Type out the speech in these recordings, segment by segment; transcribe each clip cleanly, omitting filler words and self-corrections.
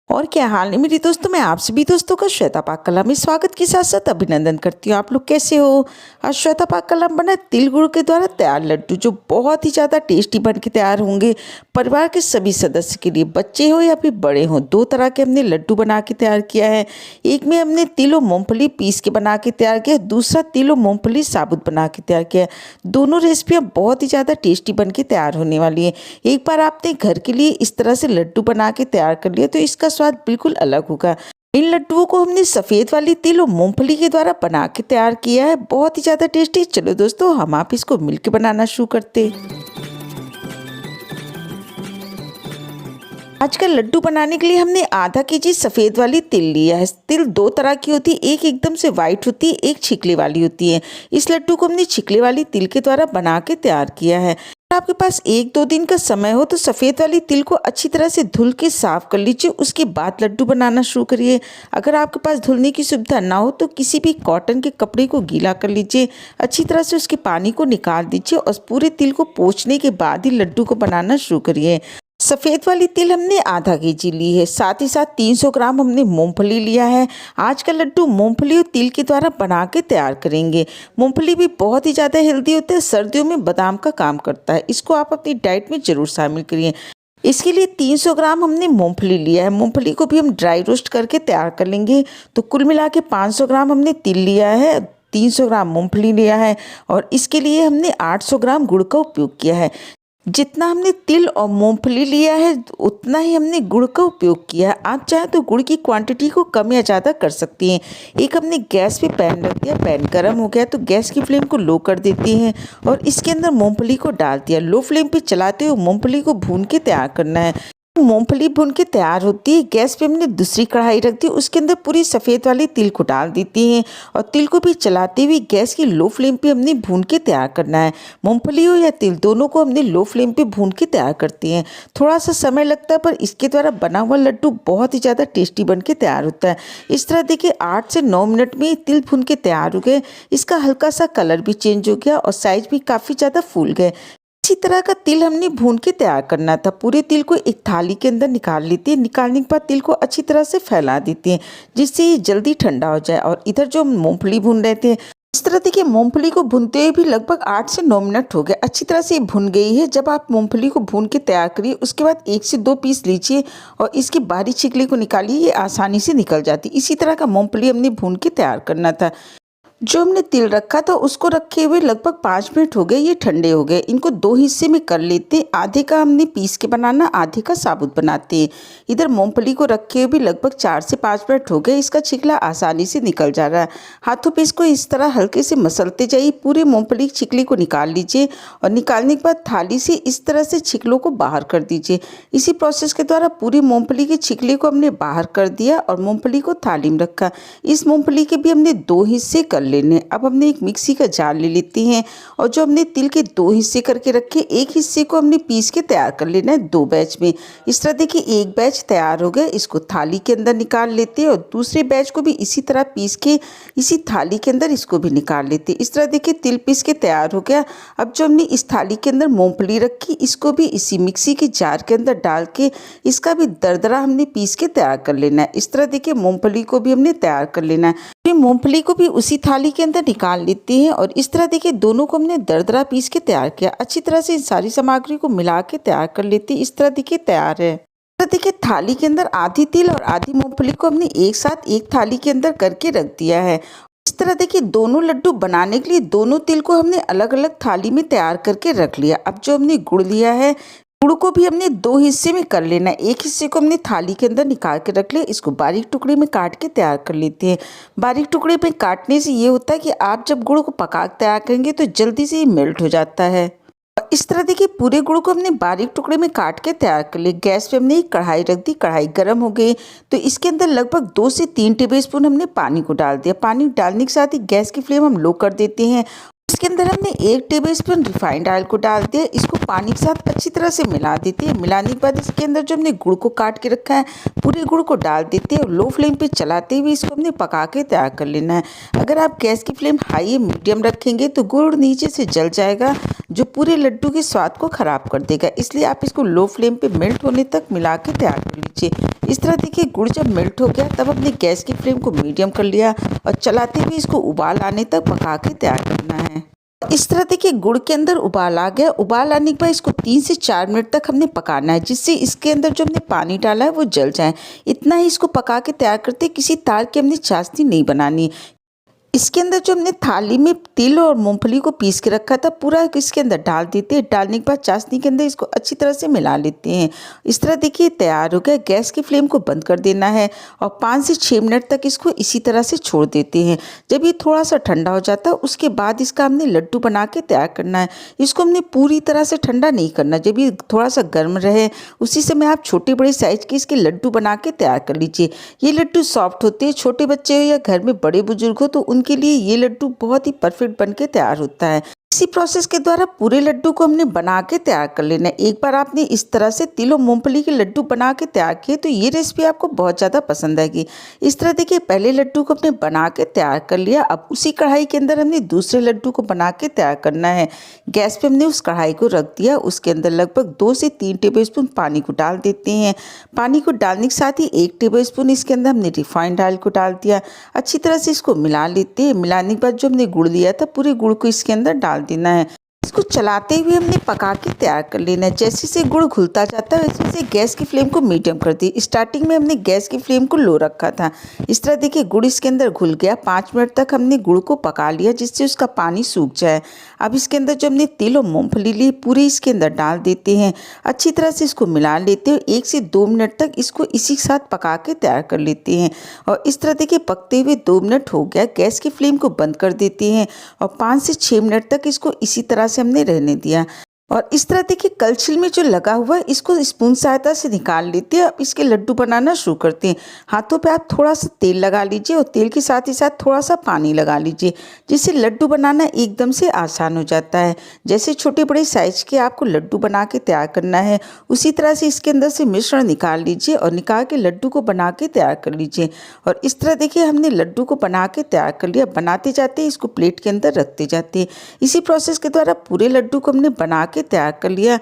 और क्या हाल है मेरे दोस्तों। मैं आप सभी दोस्तों का श्वेता पाक कला में स्वागत के साथ साथ अभिनंदन करती हूँ। आप लोग कैसे हो। आज श्वेता पाक कला में बना तिल गुड़ के द्वारा तैयार लड्डू जो बहुत ही ज़्यादा टेस्टी बन के तैयार होंगे परिवार के सभी सदस्य के लिए, बच्चे हो या फिर बड़े हो। दो तरह के हमने लड्डू बना के तैयार किया है। एक में हमने तिल और मूँगफली पीस के बना के तैयार किया, दूसरा तिल और मूँगफली साबुत बना के तैयार किया। दोनों रेसिपियाँ बहुत ही ज़्यादा टेस्टी बन के तैयार होने वाली है। एक बार आपने घर के लिए इस तरह से लड्डू बना के तैयार कर लिया तो इसका स्वाद बिल्कुल अलग होगा। इन लड्डुओं को हमने सफ़ेद वाली तिल और मूंगफली के द्वारा बना के तैयार किया है, बहुत ही ज़्यादा टेस्टी। चलो दोस्तों, हम आप इसको मिलकर बनाना शुरू करते हैं। आजकल लड्डू बनाने के लिए हमने आधा केजी सफ़ेद वाली तिल लिया है। तिल दो तरह की होती है, एक एकदम से वाइट होती है, एक छिकले वाली होती है। इस लड्डू को हमने छिकले वाली तिल के द्वारा बना के तैयार किया है। अगर आपके पास एक दो दिन का समय हो तो सफ़ेद वाली तिल को अच्छी तरह से धुल के साफ कर लीजिए, उसके बाद लड्डू बनाना शुरू करिए। अगर आपके पास धुलने की सुविधा ना हो तो किसी भी कॉटन के कपड़े को गीला कर लीजिए, अच्छी तरह से उसके पानी को निकाल दीजिए और पूरे तिल को पोंछने के बाद ही लड्डू को बनाना शुरू करिए। सफ़ेद वाली तिल हमने आधा केजी ली है, साथ ही साथ 300 ग्राम हमने मूंगफली लिया है। आज का लड्डू मूंगफली और तिल के द्वारा बना के तैयार करेंगे। मूंगफली भी बहुत ही ज़्यादा हेल्दी होता है, सर्दियों में बादाम का काम करता है। इसको आप अपनी डाइट में ज़रूर शामिल करिए। इसके लिए 300 ग्राम हमने मूंगफली लिया है। मूंगफली को भी हम ड्राई रोस्ट करके तैयार कर लेंगे। तो कुल मिला के 500 ग्राम हमने तिल लिया है, 300 ग्राम मूंगफली लिया है और इसके लिए हमने 800 ग्राम गुड़ का उपयोग किया है। जितना हमने तिल और मूंगफली लिया है उतना ही हमने गुड़ का उपयोग किया है। आप चाहें तो गुड़ की क्वांटिटी को कम या ज़्यादा कर सकती हैं। एक हमने गैस पे पैन रख दिया, पैन गर्म हो गया तो गैस की फ्लेम को लो कर देते हैं और इसके अंदर मूंगफली को डाल दिया। लो फ्लेम पे चलाते हुए मूंगफली को भून के तैयार करना है। मूंगफली भून के तैयार होती है, गैस पे हमने दूसरी कढ़ाई रख दी, उसके अंदर पूरी सफ़ेद वाली तिल को डाल देती हैं और तिल को भी चलाते हुए गैस की लो फ्लेम पे हमने भून के तैयार करना है। मूंगफली हो या तिल दोनों को हमने लो फ्लेम पे भून के तैयार करते हैं। थोड़ा सा समय लगता है पर इसके द्वारा बना हुआ लड्डू बहुत ही ज़्यादा टेस्टी बन के तैयार होता है। इस तरह देखिए 8 से 9 मिनट में तिल भून के तैयार हो गए। इसका हल्का सा कलर भी चेंज हो गया और साइज भी काफ़ी ज़्यादा फूल गए। इसी तरह का तिल हमने भून के तैयार करना था। पूरे तिल को एक थाली के अंदर निकाल लेते हैं। निकालने के बाद तिल को अच्छी तरह से फैला देते हैं जिससे ये जल्दी ठंडा हो जाए। और इधर जो मूंगफली भून रहे थे, इस तरह देखिए मूंगफली को भूनते हुए भी लगभग 8 से 9 मिनट हो गए। अच्छी तरह से ये भुन गई है। जब आप मूंगफली को भून के तैयार करिए उसके बाद 1 से 2 पीस लीजिए और इसकी बारीक छिकली को निकालिए, ये आसानी से निकल जाती। इसी तरह का मूंगफली हमने भून के तैयार करना था। जो हमने तिल रखा था उसको रखे हुए लगभग 5 मिनट हो गए, ये ठंडे हो गए। इनको 2 हिस्से में कर लेते हैं, आधे का हमने पीस के बनाना, आधे का साबुत बनाते हैं। इधर मूंगफली को रखे हुए भी लगभग 4 से 5 मिनट हो गए। इसका छिकला आसानी से निकल जा रहा है। हाथों पे इसको इस तरह हल्के से मसलते जाइए, पूरे मूंगफली की छिकली को निकाल लीजिए और निकालने के बाद थाली से इस तरह से छिकलों को बाहर कर दीजिए। इसी प्रोसेस के द्वारा पूरी मूंगफली की छिकली को हमने बाहर कर दिया और मूंगफली को थाली में रखा। इस मूंगफली के भी हमने 2 हिस्से कर लेने। अब हमने एक मिक्सी का जार ले लेते हैं और जो हमने तिल के 2 हिस्से करके रखे, एक हिस्से को हमने पीस के तैयार कर लेना है 2 बैच में। इस तरह देखिए एक बैच तैयार हो गया, इसको थाली के अंदर निकाल लेते हैं और दूसरे बैच को भी इसी तरह पीस के इसी थाली के अंदर इसको भी निकाल लेते हैं। इस तरह देखिए तिल पीस के तैयार हो गया। अब जो हमने इस थाली के अंदर मूंगफली रखी, इसको भी इसी मिक्सी के जार के अंदर डाल के इसका भी दरदरा हमने पीस के तैयार कर लेना है। इस तरह देखिए मूंगफली को भी हमने तैयार कर लेना है। मूंगफली को भी उसी थाली के अंदर निकाल लेते हैं और इस तरह देखिए दोनों को हमने दरदरा पीस के तैयार किया। अच्छी तरह से इन सारी सामग्री को मिला के तैयार कर लेते हैं। इस तरह देखिए तैयार है। तो देखिए थाली के अंदर आधी तिल और आधी मूंगफली को हमने एक साथ एक थाली के अंदर करके रख दिया है। इस तरह देखिए दोनों लड्डू बनाने के लिए दोनों तिल को हमने अलग अलग थाली में तैयार करके रख लिया। अब जो हमने गुड़ लिया है, गुड़ को भी हमने 2 हिस्से में कर लेना है। एक हिस्से को हमने थाली के अंदर निकाल के रख लिया, इसको बारीक टुकड़े में काट के तैयार कर लेते हैं। बारीक टुकड़े में काटने से ये होता है कि आप जब गुड़ को पका के तैयार करेंगे तो जल्दी से ये मेल्ट हो जाता है। इस तरह देखिए पूरे गुड़ को हमने बारीक टुकड़े में काट के तैयार कर लिया। गैस पे हमने एक कढ़ाई रख दी, कढ़ाई गर्म हो गई तो इसके अंदर लगभग 2 से 3 टेबलस्पून हमने पानी को डाल दिया। पानी डालने के साथ ही गैस की फ्लेम हम लो कर देते हैं। इसके अंदर हमने 1 टेबलस्पून रिफाइंड ऑयल को डाल दिया। इसको पानी के साथ अच्छी तरह से मिला देते हैं। मिलाने के बाद इसके अंदर जो हमने गुड़ को काट के रखा है पूरे गुड़ को डाल देते हैं और लो फ्लेम पे चलाते हुए इसको हमने पका के तैयार कर लेना है। अगर आप गैस की फ्लेम हाई या मीडियम रखेंगे तो गुड़ नीचे से जल जाएगा, जो पूरे लड्डू के स्वाद को ख़राब कर देगा। इसलिए आप इसको लो फ्लेम पे मेल्ट होने तक मिला के तैयार कर लीजिए। इस तरह देखिए गुड़ जब मेल्ट हो गया तब अपने गैस की फ्लेम को मीडियम कर लिया और चलाते हुए इसको उबाल आने तक पका के तैयार करना है। इस तरह देखिए गुड़ के अंदर उबाल आ गया। उबाल आने के बाद इसको 3 से 4 मिनट तक हमने पकाना है, जिससे इसके अंदर जो हमने पानी डाला है वो जल जाए। इतना ही इसको पका के तैयार करते, किसी तार की हमने चाशनी नहीं बनानी। इसके अंदर जो हमने थाली में तिल और मूंगफली को पीस के रखा था पूरा इसके अंदर डाल देते हैं। डालने के बाद चाशनी के अंदर इसको अच्छी तरह से मिला लेते हैं। इस तरह देखिए तैयार हो गया। गैस की फ्लेम को बंद कर देना है और 5 से 6 मिनट तक इसको इसी तरह से छोड़ देते हैं। जब ये थोड़ा सा ठंडा हो जाता है उसके बाद इसका हमने लड्डू बना के तैयार करना है। इसको हमने पूरी तरह से ठंडा नहीं करना। जब ये थोड़ा सा गर्म रहे उसी समय आप छोटे बड़े साइज के इसके लड्डू बना के तैयार कर लीजिए। ये लड्डू सॉफ्ट होते हैं। छोटे बच्चे हो या घर में बड़े बुजुर्ग हो तो उनके लिए ये लड्डू बहुत ही परफेक्ट बन के तैयार होता है। इसी प्रोसेस के द्वारा पूरे लड्डू को हमने बना के तैयार कर लेना है। एक बार आपने इस तरह से तिल और मूंगफली के लड्डू बना के तैयार किए तो ये रेसिपी आपको बहुत ज़्यादा पसंद आएगी। इस तरह देखिए पहले लड्डू को हमने बना के तैयार कर लिया। अब उसी कढ़ाई के अंदर हमने दूसरे लड्डू को बना के तैयार करना है। गैस पे हमने उस कढ़ाई को रख दिया। उसके अंदर लगभग 2 से 3 टेबलस्पून पानी को डाल देते हैं। पानी को डालने के साथ ही 1 टेबलस्पून इसके अंदर हमने रिफाइंड ऑयल को डाल दिया। अच्छी तरह से इसको मिला लेते हैं। मिलाने के बाद जो हमने गुड़ लिया था पूरे गुड़ को इसके अंदर डाल देना है। इसको चलाते हुए हमने पका के तैयार कर लेना है। जैसे से गुड़ घुलता जाता है वैसे से गैस की फ्लेम को मीडियम कर दी। स्टार्टिंग में हमने गैस की फ्लेम को लो रखा था। इस तरह देखिए गुड़ इसके अंदर घुल गया। 5 मिनट तक हमने गुड़ को पका लिया जिससे उसका पानी सूख जाए। अब इसके अंदर जो हमने तिल और मूंगफली ली पूरी इसके अंदर डाल देते हैं। अच्छी तरह से इसको मिला लेते हैं। 1 से 2 मिनट तक इसको इसी के साथ पका के तैयार कर लेते हैं। और इस तरह देखिए पकते हुए 2 मिनट हो गया। गैस की फ्लेम को बंद कर देते हैं और 5 से 6 मिनट तक इसको इसी तरह से हमने रहने दिया। और इस तरह देखिए कलछिल में जो लगा हुआ है इसको स्पून सहायता से निकाल लेते हैं। अब इसके लड्डू बनाना शुरू करते हैं। हाथों पे आप थोड़ा सा तेल लगा लीजिए और तेल के साथ ही साथ थोड़ा सा पानी लगा लीजिए, जिससे लड्डू बनाना एकदम से आसान हो जाता है। जैसे छोटे बड़े साइज के आपको लड्डू बना के तैयार करना है उसी तरह से इसके अंदर से मिश्रण निकाल लीजिए और निकाल के लड्डू को बना के तैयार कर लीजिए। और इस तरह देखिए हमने लड्डू को बना के तैयार कर लिया। बनाते जाते इसको प्लेट के अंदर रखते जाते हैं। इसी प्रोसेस के द्वारा पूरे लड्डू को हमने बना के तैयार कर लिया।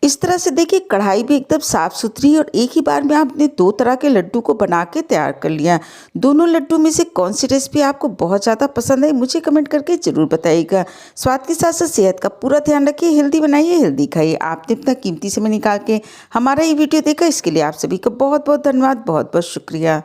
इस तरह से देखिए कढ़ाई भी एकदम साफ सुथरी और एक ही बार में आपने 2 तरह के लड्डू को बना के तैयार कर लिया। दोनों लड्डू में से कौन सी रेसिपी आपको बहुत ज़्यादा पसंद है मुझे कमेंट करके ज़रूर बताइएगा। स्वाद के साथ साथ सेहत का पूरा ध्यान रखिए। हेल्दी बनाइए, हेल्दी खाइए। आपने इतना कीमती समय निकाल के हमारा ये वीडियो देखा इसके लिए आप सभी का बहुत बहुत धन्यवाद, बहुत बहुत शुक्रिया।